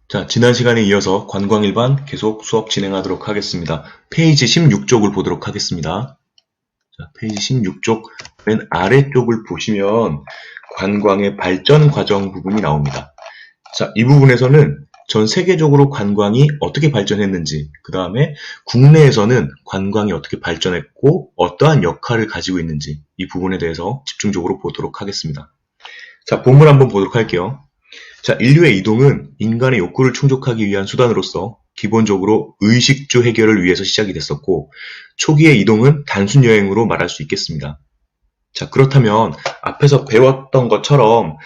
자, 지난 시간에 이어서 관광일반 계속 수업 진행하도록 하겠습니다. 페이지 16쪽을 보도록 하겠습니다. 자, 페이지 16쪽 맨 아래쪽을 보시면 관광의 발전 과정 부분이 나옵니다. 자, 이 부분에서는 전 세계적으로 관광이 어떻게 발전했는지, 그 다음에 국내에서는 관광이 어떻게 발전했고 어떠한 역할을 가지고 있는지 이 부분에 대해서 집중적으로 보도록 하겠습니다. 자, 본문 한번 보도록 할게요. 자, 인류의 이동은 인간의 욕구를 충족하기 위한 수단으로서 기본적으로 의식주 해결을 위해서 시작이 됐었고, 초기의 이동은 단순 여행으로 말할 수 있겠습니다. 자, 그렇다면 앞에서 배웠던 것처럼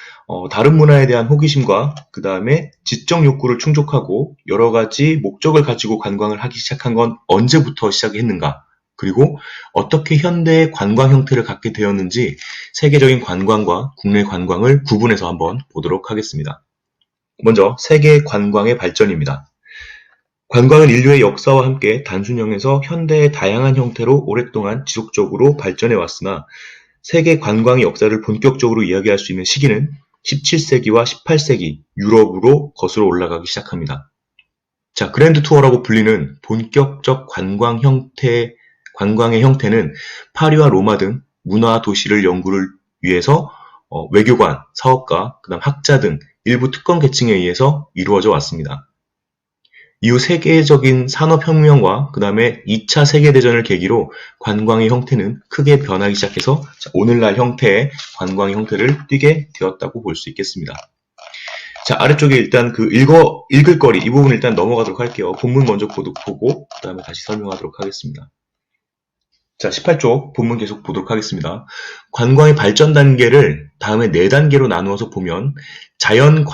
다른 문화에 대한 호기심과 그 다음에 지적 욕구를 충족하고 여러 가지 목적을 가지고 관광을 하기 시작한 건 언제부터 시작이 했는가? 그리고 어떻게 현대의 관광 형태를 갖게 되었는지 세계적인 관광과 국내 관광을 구분해서 한번 보도록 하겠습니다. 먼저 세계 관광의 발전입니다. 관광은 인류의 역사와 함께 단순형에서 현대의 다양한 형태로 오랫동안 지속적으로 발전해 왔으나 세계 관광의 역사를 본격적으로 이야기할 수 있는 시기는 17세기와 18세기 유럽으로 거슬러 올라가기 시작합니다. 자, 그랜드 투어라고 불리는 본격적 관광의 형태는 파리와 로마 등 문화 도시를 연구를 위해서 외교관, 사업가, 그다음 학자 등 일부 특권 계층에 의해서 이루어져 왔습니다. 이후 세계적인 산업혁명과 그 다음에 2차 세계대전을 계기로 관광의 형태는 크게 변하기 시작해서 오늘날 형태의 관광의 형태를 띠게 되었다고 볼 수 있겠습니다. 자, 아래쪽에 일단 읽을 거리 이 부분 일단 넘어가도록 할게요. 본문 먼저 보고 그 다음에 다시 설명하도록 하겠습니다. 자, 18쪽 본문 계속 보도록 하겠습니다. 관광의 발전 단계를 다음에 4단계로 나누어서 보면 자연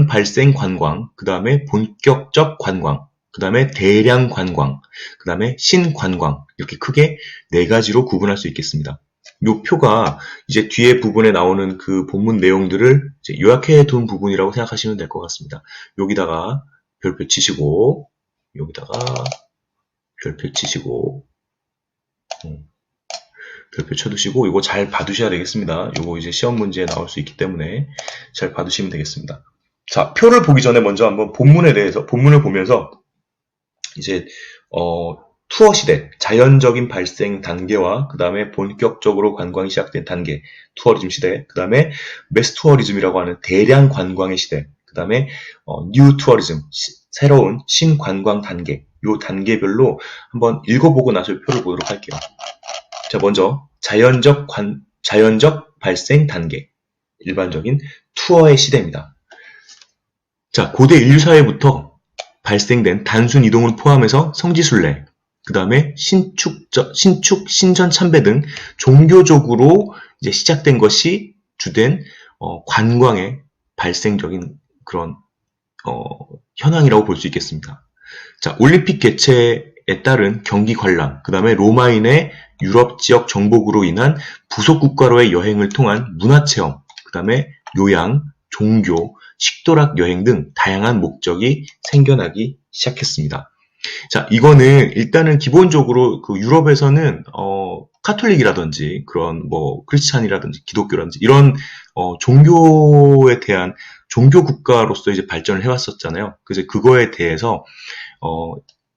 발생 관광, 그 다음에 본격적 관광, 그 다음에 대량 관광, 그 다음에 신관광 이렇게 크게 4가지로 구분할 수 있겠습니다. 이 표가 이제 뒤에 부분에 나오는 그 본문 내용들을 이제 요약해 둔 부분이라고 생각하시면 될 것 같습니다. 여기다가 별표 치시고 여기다가 별표 치시고 별표 쳐두시고 이거 잘 봐두셔야 되겠습니다. 이거 이제 시험 문제에 나올 수 있기 때문에 잘 봐두시면 되겠습니다. 자, 표를 보기 전에 먼저 한번 본문을 보면서 이제 투어 시대, 자연적인 발생 단계와 그 다음에 본격적으로 관광이 시작된 단계, 투어리즘 시대, 그 다음에 매스 투어리즘이라고 하는 대량 관광의 시대, 그 다음에 뉴 투어리즘, 새로운 신관광 단계, 요 단계별로 한번 읽어보고 나서 표를 보도록 할게요. 자, 먼저 자연적 발생 단계, 일반적인 투어의 시대입니다. 자, 고대 인류사회부터 발생된 단순 이동을 포함해서 성지순례, 그 다음에 신전 참배 등 종교적으로 이제 시작된 것이 주된 관광의 발생적인 그런 현황이라고 볼 수 있겠습니다. 자, 올림픽 개최에 따른 경기 관람, 그 다음에 로마인의 유럽 지역 정복으로 인한 부속 국가로의 여행을 통한 문화체험, 그 다음에 요양, 종교, 식도락 여행 등 다양한 목적이 생겨나기 시작했습니다. 자, 이거는 일단은 기본적으로 그 유럽에서는 카톨릭이라든지 그런 뭐 크리스찬이라든지 기독교라든지 이런 종교에 대한 종교 국가로서 이제 발전을 해왔었잖아요. 그래서 그거에 대해서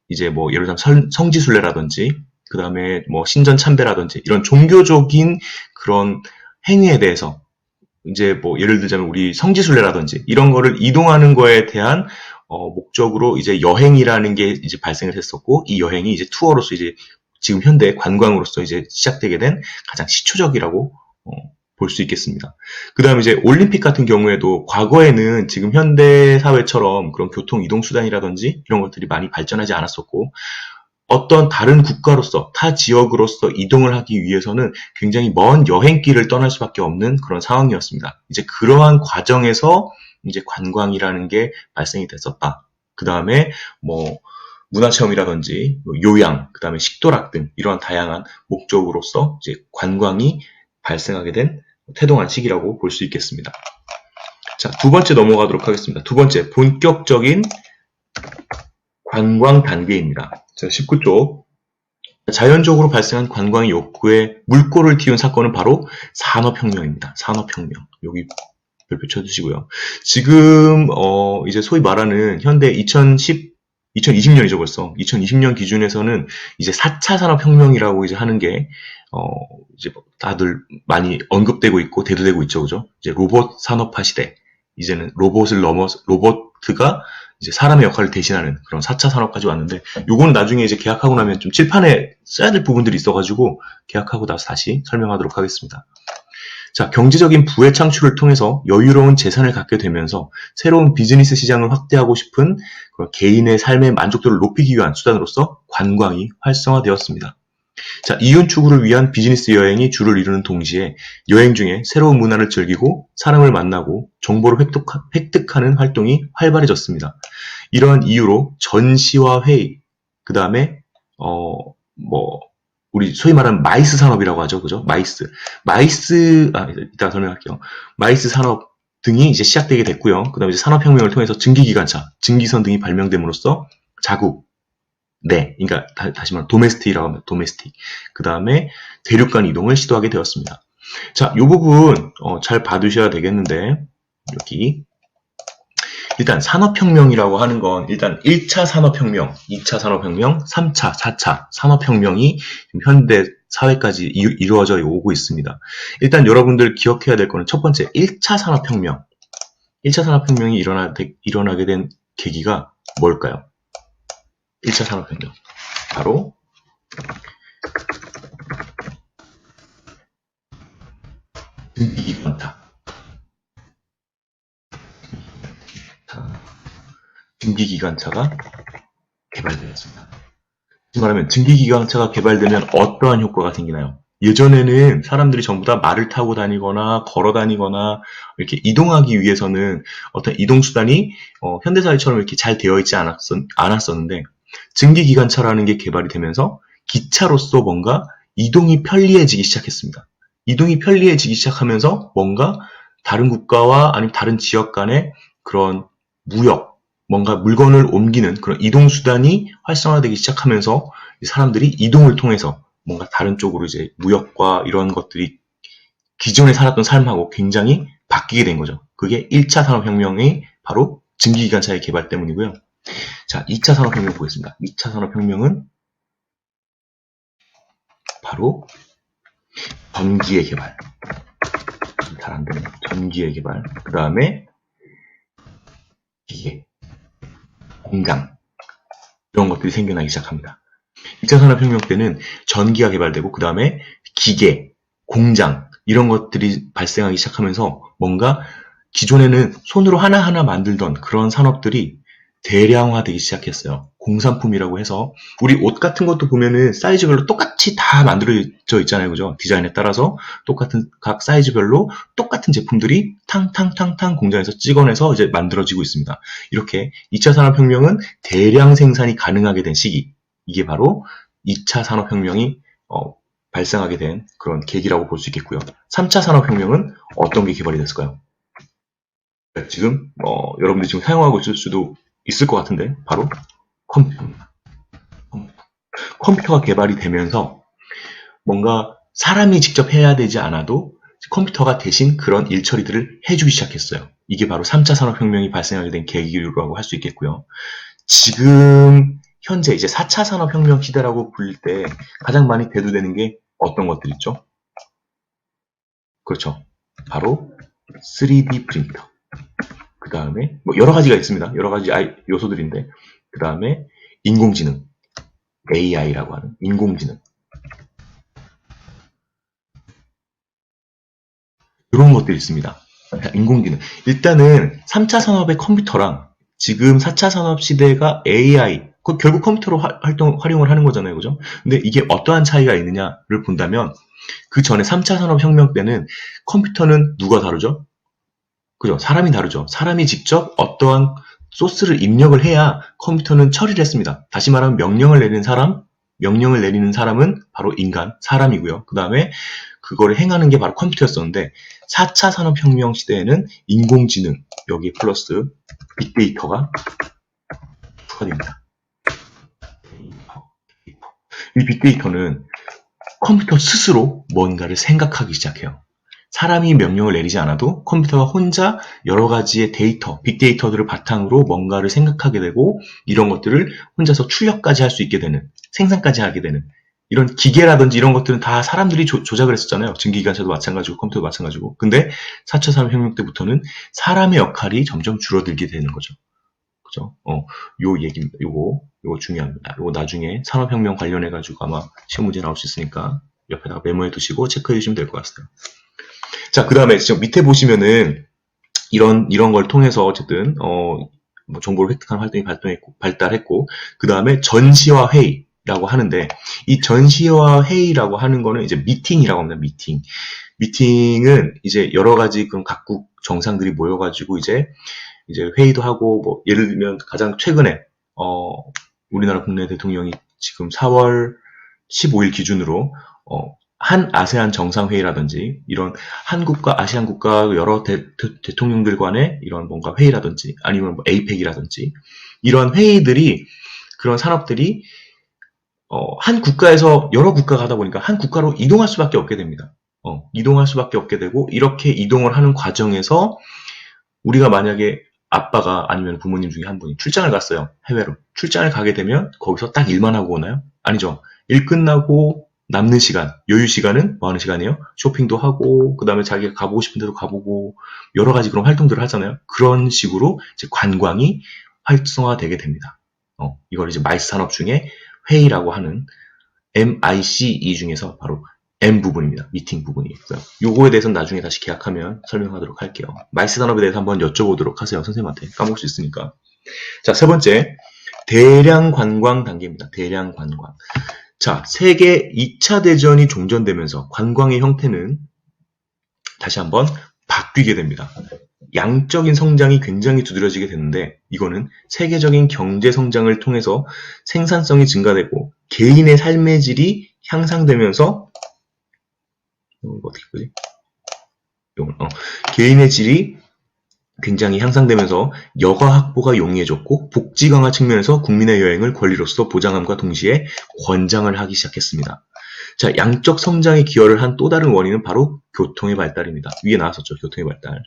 이제 뭐 예를 들면 성지순례라든지 그 다음에 뭐 신전 참배라든지 이런 종교적인 그런 행위에 대해서 이제 뭐 예를 들자면 우리 성지순례라든지 이런 거를 이동하는 거에 대한 목적으로 이제 여행이라는 게 이제 발생을 했었고 이 여행이 이제 투어로서 이제 지금 현대 관광으로서 이제 시작되게 된 가장 시초적이라고 볼 수 있겠습니다. 그 다음에 이제 올림픽 같은 경우에도 과거에는 지금 현대 사회처럼 그런 교통 이동 수단이라든지 이런 것들이 많이 발전하지 않았었고 어떤 다른 국가로서 타 지역으로서 이동을 하기 위해서는 굉장히 먼 여행길을 떠날 수밖에 없는 그런 상황이었습니다. 이제 그러한 과정에서 이제 관광이라는 게 발생이 됐었다. 그 다음에 뭐 문화체험이라든지 요양, 그 다음에 식도락 등 이러한 다양한 목적으로서 이제 관광이 발생하게 된 태동한 시기라고 볼 수 있겠습니다. 자, 두 번째 넘어가도록 하겠습니다. 두 번째, 본격적인 관광 단계입니다. 자, 19쪽. 자연적으로 발생한 관광의 욕구에 물꼬를 틔운 사건은 바로 산업혁명입니다. 산업혁명. 여기 별표 쳐주시고요. 지금 이제 소위 말하는 현대 2020년이죠 벌써. 2020년 기준에서는 이제 4차 산업혁명이라고 이제 하는 게 이제 다들 많이 언급되고 있고 대두되고 있죠, 그죠? 이제 로봇 산업화 시대. 이제는 로봇가 이제 사람의 역할을 대신하는 그런 4차 산업까지 왔는데, 요거는 나중에 이제 계약하고 나면 좀 칠판에 써야 될 부분들이 있어가지고 계약하고 나서 다시 설명하도록 하겠습니다. 자, 경제적인 부의 창출을 통해서 여유로운 재산을 갖게 되면서 새로운 비즈니스 시장을 확대하고 싶은 그런 개인의 삶의 만족도를 높이기 위한 수단으로서 관광이 활성화되었습니다. 자, 이윤 추구를 위한 비즈니스 여행이 주를 이루는 동시에 여행 중에 새로운 문화를 즐기고 사람을 만나고 정보를 획득하는 활동이 활발해졌습니다. 이러한 이유로 전시와 회의, 그 다음에 우리 소위 말하는 마이스 산업이라고 하죠, 그죠? 이따가 설명할게요. 마이스 산업 등이 이제 시작되게 됐고요. 그 다음에 이제 산업혁명을 통해서 증기기관차, 증기선 등이 발명됨으로써 자국, 그러니까 다시 말하면 도메스틱이라고 하면 도메스틱. 그 다음에 대륙간 이동을 시도하게 되었습니다. 자, 이 부분 잘 봐두셔야 되겠는데, 여기 일단 산업혁명이라고 하는 건 일단 1차 산업혁명, 2차 산업혁명, 3차, 4차 산업혁명이 현대 사회까지 이루어져 오고 있습니다. 일단 여러분들 기억해야 될 거는 첫 번째 1차 산업혁명. 1차 산업혁명이 일어나게 된 계기가 뭘까요? 1차 산업혁명. 바로 증기기관차. 증기기관차가 개발되었습니다. 다시 말하면 증기기관차가 개발되면 어떠한 효과가 생기나요? 예전에는 사람들이 전부 다 말을 타고 다니거나 걸어 다니거나 이렇게 이동하기 위해서는 어떤 이동수단이 현대사회처럼 이렇게 잘 되어 있지 않았었는데, 증기기관차라는 게 개발이 되면서 기차로서 뭔가 이동이 편리해지기 시작했습니다. 이동이 편리해지기 시작하면서 뭔가 다른 국가와 아니면 다른 지역 간의 그런 무역, 뭔가 물건을 옮기는 그런 이동수단이 활성화되기 시작하면서 사람들이 이동을 통해서 뭔가 다른 쪽으로 이제 무역과 이런 것들이 기존에 살았던 삶하고 굉장히 바뀌게 된 거죠. 그게 1차 산업혁명이 바로 증기기관차의 개발 때문이고요. 자, 2차 산업혁명 보겠습니다. 2차 산업혁명은 바로 전기의 개발. 잘 안 되네요. 전기의 개발. 그 다음에 기계, 공장, 이런 것들이 생겨나기 시작합니다. 2차 산업혁명 때는 전기가 개발되고 그 다음에 기계, 공장 이런 것들이 발생하기 시작하면서 뭔가 기존에는 손으로 하나하나 만들던 그런 산업들이 대량화되기 시작했어요. 공산품이라고 해서 우리 옷 같은 것도 보면은 사이즈별로 똑같이 다 만들어져 있잖아요. 그죠? 디자인에 따라서 똑같은 각 사이즈별로 똑같은 제품들이 탕탕탕탕 공장에서 찍어내서 이제 만들어지고 있습니다. 이렇게 2차 산업혁명은 대량 생산이 가능하게 된 시기. 이게 바로 2차 산업혁명이 발생하게 된 그런 계기라고 볼 수 있겠고요. 3차 산업혁명은 어떤 게 개발이 됐을까요? 지금 여러분들이 지금 사용하고 있을 수도 있을 것 같은데 바로 컴퓨터입니다. 컴퓨터가 개발이 되면서 뭔가 사람이 직접 해야 되지 않아도 컴퓨터가 대신 그런 일처리들을 해주기 시작했어요. 이게 바로 3차 산업혁명이 발생하게 된 계기라고 할 수 있겠고요. 지금 현재 이제 4차 산업혁명 시대라고 불릴 때 가장 많이 대두되는 게 어떤 것들 있죠? 그렇죠. 바로 3D 프린터. 그 다음에 뭐 여러 가지가 있습니다. 여러 가지 요소들인데 그 다음에 인공지능, AI라고 하는 인공지능 이런 것들이 있습니다. 인공지능 일단은 3차 산업의 컴퓨터랑 지금 4차 산업 시대가 AI 결국 컴퓨터로 활용을 하는 거잖아요. 그죠? 근데 이게 어떠한 차이가 있느냐를 본다면 그 전에 3차 산업혁명 때는 컴퓨터는 누가 다루죠? 그죠? 사람이 다루죠. 사람이 직접 어떠한 소스를 입력을 해야 컴퓨터는 처리를 했습니다. 다시 말하면 명령을 내리는 사람은 바로 인간, 사람이고요. 그 다음에 그거를 행하는 게 바로 컴퓨터였었는데 4차 산업혁명 시대에는 인공지능, 여기 플러스 빅데이터가 추가됩니다. 이 빅데이터는 컴퓨터 스스로 뭔가를 생각하기 시작해요. 사람이 명령을 내리지 않아도 컴퓨터가 혼자 여러 가지의 데이터, 빅데이터들을 바탕으로 뭔가를 생각하게 되고 이런 것들을 혼자서 출력까지 할 수 있게 되는, 생산까지 하게 되는 이런 기계라든지 이런 것들은 다 사람들이 조작을 했었잖아요. 증기기관차도 마찬가지고 컴퓨터도 마찬가지고. 근데 4차 산업혁명 때부터는 사람의 역할이 점점 줄어들게 되는 거죠. 그죠? 요 얘기입니다. 요거 중요합니다. 요거 나중에 산업혁명 관련해가지고 아마 시험 문제 나올 수 있으니까 옆에다가 메모해 두시고 체크해 주시면 될 것 같습니다. 자, 그 다음에 지금 밑에 보시면은 이런 걸 통해서 어쨌든, 뭐 정보를 획득하는 활동이 발달했고, 그 다음에 전시화 회의라고 하는데, 이 전시화 회의라고 하는 거는 이제 미팅이라고 합니다. 미팅은 이제 여러 가지 그런 각국 정상들이 모여가지고 이제 회의도 하고, 뭐, 예를 들면 가장 최근에, 우리나라 국내 대통령이 지금 4월 15일 기준으로, 한 아세안 정상회의라든지, 이런 한국과 아시안 국가 여러 대통령들 간의 이런 뭔가 회의라든지, 아니면 뭐 에이펙이라든지, 이런 회의들이, 그런 산업들이, 한 국가에서 여러 국가가 하다 보니까 한 국가로 이동할 수밖에 없게 됩니다. 이동할 수밖에 없게 되고, 이렇게 이동을 하는 과정에서, 우리가 만약에 아빠가 아니면 부모님 중에 한 분이 출장을 갔어요. 해외로. 출장을 가게 되면 거기서 딱 일만 하고 오나요? 아니죠. 일 끝나고 남는 시간, 여유 시간은 뭐 하는 시간이에요? 쇼핑도 하고, 그 다음에 자기가 가보고 싶은 데도 가보고, 여러 가지 그런 활동들을 하잖아요. 그런 식으로 이제 관광이 활성화되게 됩니다. 이걸 이제 마이스 산업 중에 회의라고 하는 MICE 중에서 바로 M 부분입니다. 미팅 부분이 있고요. 요거에 대해서는 나중에 다시 계약하면 설명하도록 할게요. 마이스 산업에 대해서 한번 여쭤보도록 하세요. 선생님한테. 까먹을 수 있으니까. 자, 세 번째. 대량 관광 단계입니다. 대량 관광. 자, 세계 2차 대전이 종전되면서 관광의 형태는 다시 한번 바뀌게 됩니다. 양적인 성장이 굉장히 두드러지게 되는데 이거는 세계적인 경제 성장을 통해서 생산성이 증가되고 개인의 삶의 질이 향상되면서 어떻게 보지? 개인의 질이 굉장히 향상되면서 여가 확보가 용이해졌고 복지 강화 측면에서 국민의 여행을 권리로서 보장함과 동시에 권장을 하기 시작했습니다. 자, 양적 성장에 기여를 한 또 다른 원인은 바로 교통의 발달입니다. 위에 나왔었죠, 교통의 발달.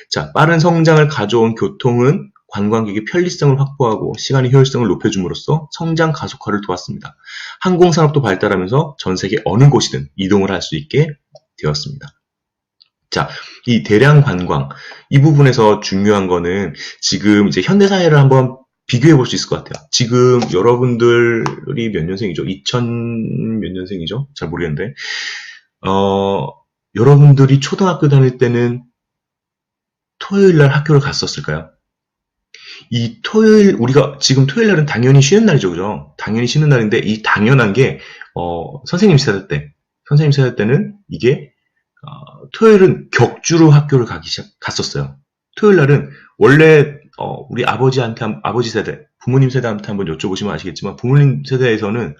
자, 빠른 성장을 가져온 교통은 관광객의 편리성을 확보하고 시간의 효율성을 높여줌으로써 성장 가속화를 도왔습니다. 항공산업도 발달하면서 전 세계 어느 곳이든 이동을 할 수 있게 되었습니다. 자, 이 대량 관광, 이 부분에서 중요한 거는 지금 이제 현대사회를 한번 비교해 볼 수 있을 것 같아요. 지금 여러분들이 몇 년생이죠? 2000 몇 년생이죠? 잘 모르겠는데, 여러분들이 초등학교 다닐 때는 토요일 날 학교를 갔었을까요? 이 토요일, 우리가 지금 토요일 날은 당연히 쉬는 날이죠, 그죠? 당연히 쉬는 날인데, 이 당연한 게, 선생님 세대 때는 이게, 토요일은 격주로 학교를 갔었어요. 토요일 날은 원래 우리 아버지 세대, 부모님 세대한테 한번 여쭤보시면 아시겠지만 부모님 세대에서는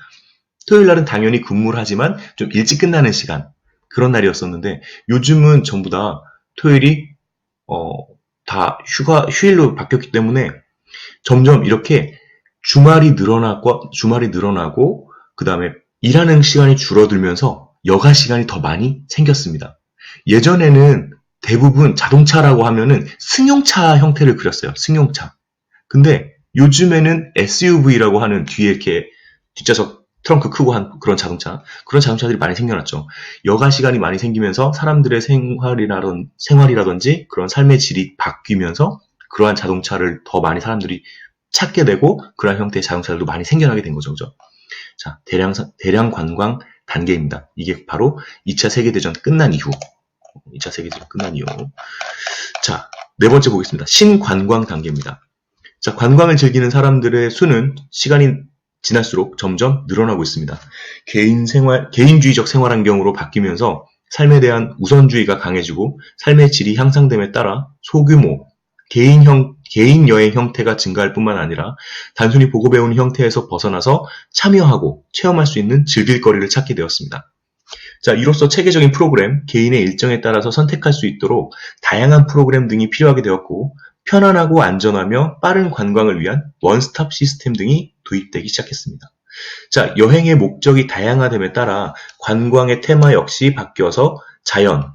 토요일 날은 당연히 근무를 하지만 좀 일찍 끝나는 시간 그런 날이었었는데 요즘은 전부 다 토요일이 다 휴일로 바뀌었기 때문에 점점 이렇게 주말이 늘어나고 그 다음에 일하는 시간이 줄어들면서 여가 시간이 더 많이 생겼습니다. 예전에는 대부분 자동차라고 하면은 승용차 형태를 그렸어요. 승용차. 근데 요즘에는 SUV라고 하는 뒤에 이렇게 뒷좌석 트렁크 크고 한 그런 자동차들이 많이 생겨났죠. 여가 시간이 많이 생기면서 사람들의 생활이라든지 그런 삶의 질이 바뀌면서 그러한 자동차를 더 많이 사람들이 찾게 되고 그러한 형태의 자동차들도 많이 생겨나게 된 거죠. 그죠? 자, 대량 관광 단계입니다. 이게 바로 2차 세계대전 끝난 이후. 자, 네 번째 보겠습니다. 신관광 단계입니다. 자, 관광을 즐기는 사람들의 수는 시간이 지날수록 점점 늘어나고 있습니다. 개인주의적 생활 환경으로 바뀌면서 삶에 대한 우선주의가 강해지고 삶의 질이 향상됨에 따라 소규모 개인 여행 형태가 증가할 뿐만 아니라 단순히 보고 배우는 형태에서 벗어나서 참여하고 체험할 수 있는 즐길 거리를 찾게 되었습니다. 자, 이로써 체계적인 프로그램, 개인의 일정에 따라서 선택할 수 있도록 다양한 프로그램 등이 필요하게 되었고 편안하고 안전하며 빠른 관광을 위한 원스톱 시스템 등이 도입되기 시작했습니다. 자, 여행의 목적이 다양화됨에 따라 관광의 테마 역시 바뀌어서 자연,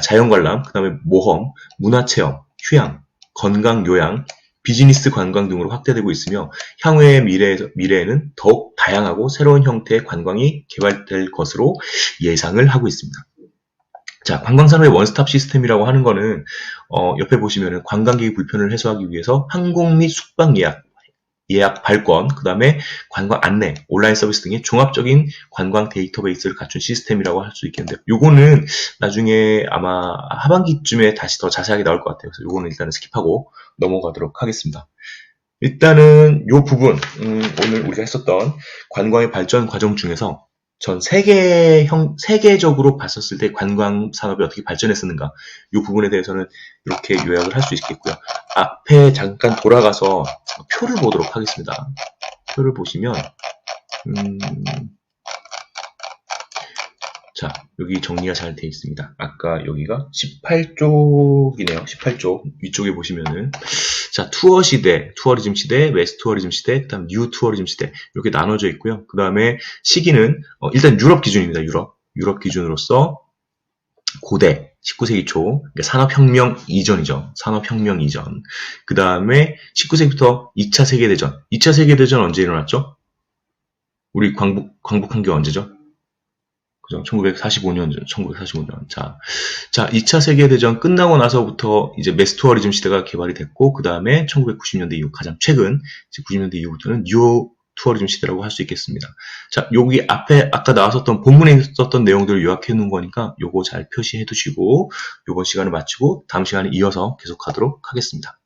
자연관람, 그 다음에 모험, 문화체험, 휴양, 건강, 요양, 비즈니스 관광 등으로 확대되고 있으며 향후의 미래에는 더욱 다양하고 새로운 형태의 관광이 개발될 것으로 예상을 하고 있습니다. 자, 관광산업의 원스톱 시스템이라고 하는 거는 옆에 보시면은 관광객의 불편을 해소하기 위해서 항공 및 숙박 예약 발권, 그 다음에 관광 안내, 온라인 서비스 등의 종합적인 관광 데이터베이스를 갖춘 시스템이라고 할 수 있겠는데, 요거는 나중에 아마 하반기쯤에 다시 더 자세하게 나올 것 같아요. 그래서 요거는 일단은 스킵하고 넘어가도록 하겠습니다. 일단은 요 부분, 오늘 우리가 했었던 관광의 발전 과정 중에서 전 세계적으로 봤었을 때 관광 산업이 어떻게 발전했었는가, 이 부분에 대해서는 이렇게 요약을 할 수 있겠고요. 앞에 잠깐 돌아가서 표를 보도록 하겠습니다. 표를 보시면, 자, 여기 정리가 잘 되어 있습니다. 아까 여기가 18쪽이네요. 18쪽. 위쪽에 보시면은, 자, 투어리즘 시대, 웨스트 투어리즘 시대, 그 다음 뉴 투어리즘 시대, 이렇게 나눠져 있고요. 그 다음에 시기는, 일단 유럽 기준입니다. 유럽 기준으로서 고대, 19세기 초, 그러니까 산업혁명 이전이죠. 산업혁명 이전. 그 다음에 19세기부터 2차 세계대전. 2차 세계대전 언제 일어났죠? 우리 광복한 게 언제죠? 1945년. 자, 2차 세계대전 끝나고 나서부터 이제 매스 투어리즘 시대가 개발이 됐고, 그 다음에 1990년대 이후, 가장 최근, 90년대 이후부터는 뉴 투어리즘 시대라고 할 수 있겠습니다. 자, 여기 앞에 아까 나왔었던 본문에 있었던 내용들을 요약해 놓은 거니까 요거 잘 표시해 두시고, 요번 시간을 마치고 다음 시간에 이어서 계속하도록 하겠습니다.